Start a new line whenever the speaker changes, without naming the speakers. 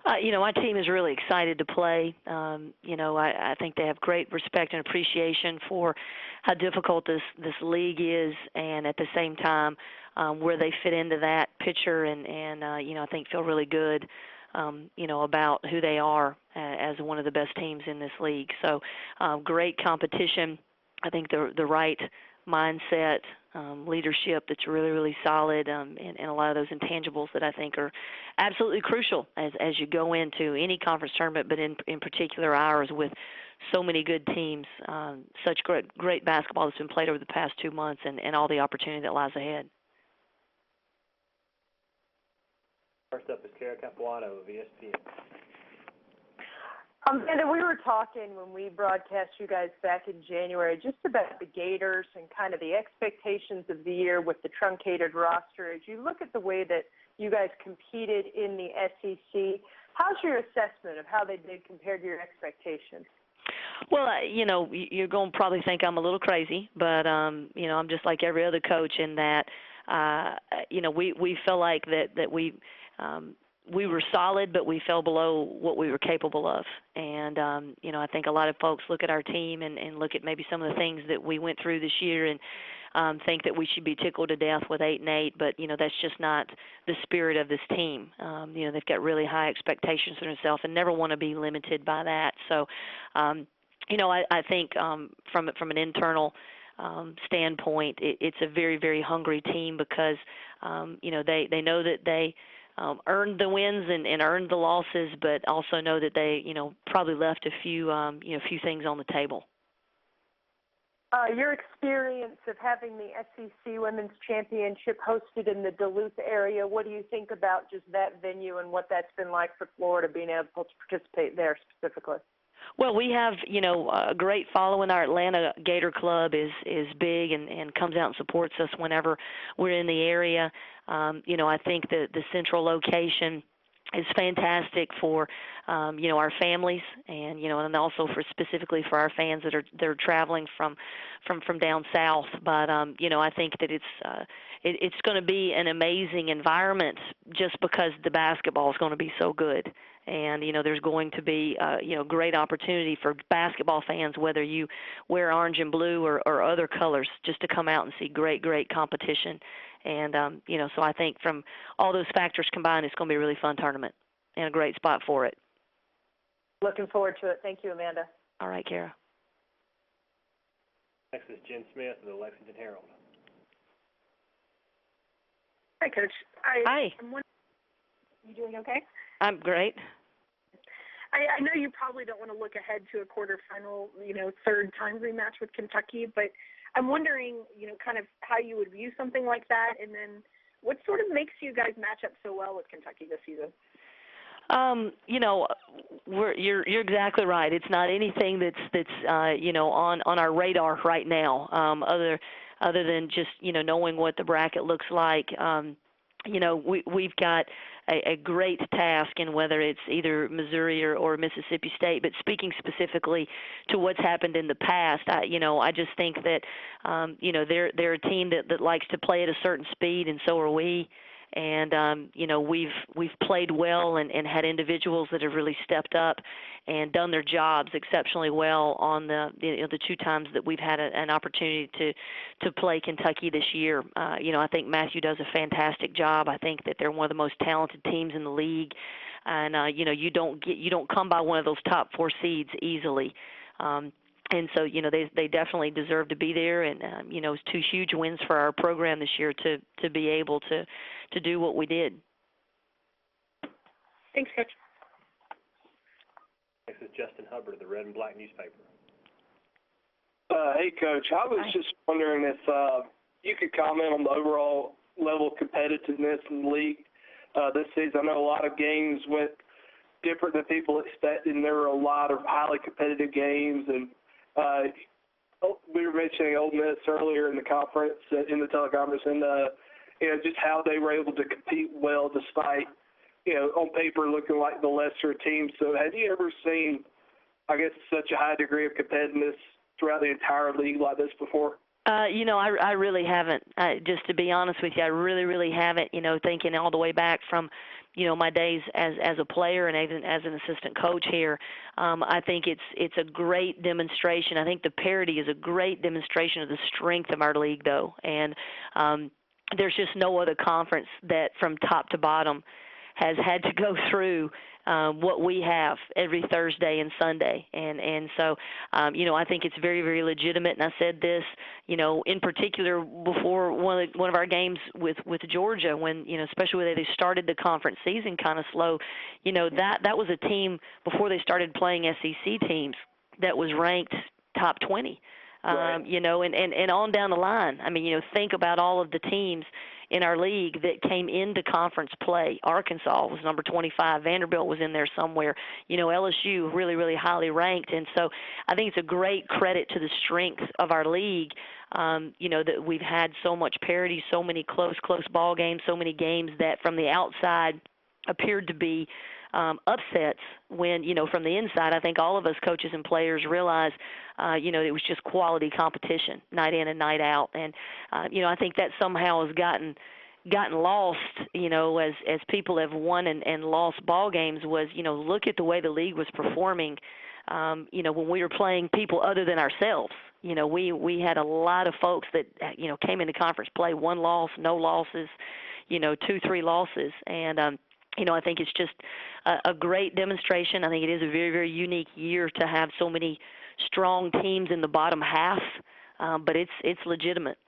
My team is really excited to play. I think they have great respect and appreciation for how difficult this league is, and at the same time, where they fit into that picture, and I think feel really good, about who they are as one of the best teams in this league. So, great competition. I think the right mindset, leadership that's really, really solid, and a lot of those intangibles that I think are absolutely crucial as you go into any conference tournament, but in particular ours with so many good teams, such great basketball that's been played over the past 2 months, and all the opportunity that lies ahead.
First up is Kara Capuano of ESPN.
Amanda, we were talking when we broadcast you guys back in January just about the Gators and kind of the expectations of the year with the truncated roster. As you look at the way that you guys competed in the SEC, how's your assessment of how they did compared to your expectations?
Well, you're going to probably think I'm a little crazy, but, I'm just like every other coach in that, we feel like that we were solid, but we fell below what we were capable of. And, I think a lot of folks look at our team and look at maybe some of the things that we went through this year and think that we should be tickled to death with 8-8, but, that's just not the spirit of this team. They've got really high expectations for themselves and never want to be limited by that. So, I think from an internal standpoint, it's a very, very hungry team because, they know that they earned the wins and earned the losses, but also know that they, probably left a few things on the table.
Your experience of having the SEC Women's Championship hosted in the Duluth area, what do you think about just that venue and what that's been like for Florida being able to participate there specifically?
Well, we have, a great following. Our Atlanta Gator Club is big and comes out and supports us whenever we're in the area. I think the central location is fantastic for, our families and, and also specifically for our fans that are traveling from down south. But, I think that it's going to be an amazing environment just because the basketball is going to be so good. And, there's going to be, great opportunity for basketball fans, whether you wear orange and blue or other colors, just to come out and see great competition. And, so I think from all those factors combined, it's going to be a really fun tournament and a great spot for it.
Looking forward to it. Thank you, Amanda.
All right, Kara.
Next is Jen Smith of the Lexington Herald.
Hi, Coach.
Hi.
You doing okay?
I'm great.
I know you probably don't want to look ahead to a quarterfinal, third-time rematch with Kentucky, but I'm wondering, kind of how you would view something like that, and then what sort of makes you guys match up so well with Kentucky this season?
You're exactly right. It's not anything that's on our radar right now, other than just knowing what the bracket looks like. We've got a great task in whether it's either Missouri or Mississippi State. But speaking specifically to what's happened in the past, I just think that they're a team that likes to play at a certain speed, and so are we. And we've played well and had individuals that have really stepped up and done their jobs exceptionally well on the 2 times that we've had an opportunity to play Kentucky this year. I think Matthew does a fantastic job. I think that they're one of the most talented teams in the league, and you don't come by one of those top 4 seeds easily. And so, they definitely deserve to be there, and it's 2 huge wins for our program this year to be able to do what we did.
Thanks, Coach.
Next is Justin Hubbard of the Red and Black newspaper.
Hey, Coach. I was just wondering if you could comment on the overall level of competitiveness in the league this season. I know a lot of games went different than people expected, and there were a lot of highly competitive games, and we were mentioning Ole Miss earlier in the conference, in the teleconference, and just how they were able to compete well despite, on paper looking like the lesser team. So have you ever seen, I guess, such a high degree of competitiveness throughout the entire league like this before?
I really haven't. Just to be honest with you, I really, really haven't. Thinking all the way back from, my days as a player and as an assistant coach here, I think it's a great demonstration. I think the parity is a great demonstration of the strength of our league, though, and there's just no other conference that from top to bottom has had to go through what we have every Thursday and Sunday. And so, I think it's very, very legitimate. And I said this, in particular before one of our games with Georgia when, especially when they started the conference season kind of slow, that was a team before they started playing SEC teams that was ranked top 20.
Right.
And on down the line. I mean, think about all of the teams in our league that came into conference play. Arkansas was number 25. Vanderbilt was in there somewhere. LSU really, really highly ranked. And so I think it's a great credit to the strength of our league, that we've had so much parity, so many close ball games, so many games that from the outside appeared to be upsets when, from the inside, I think all of us coaches and players realize, it was just quality competition night in and night out. And, I think that somehow has gotten lost, as people have won and lost ball games was, look at the way the league was performing, when we were playing people other than ourselves. We had a lot of folks that, came into conference play, 1 loss, no losses, 2-3 losses. And, I think it's just a great demonstration. I think it is a very, very unique year to have so many strong teams in the bottom half, but it's legitimate.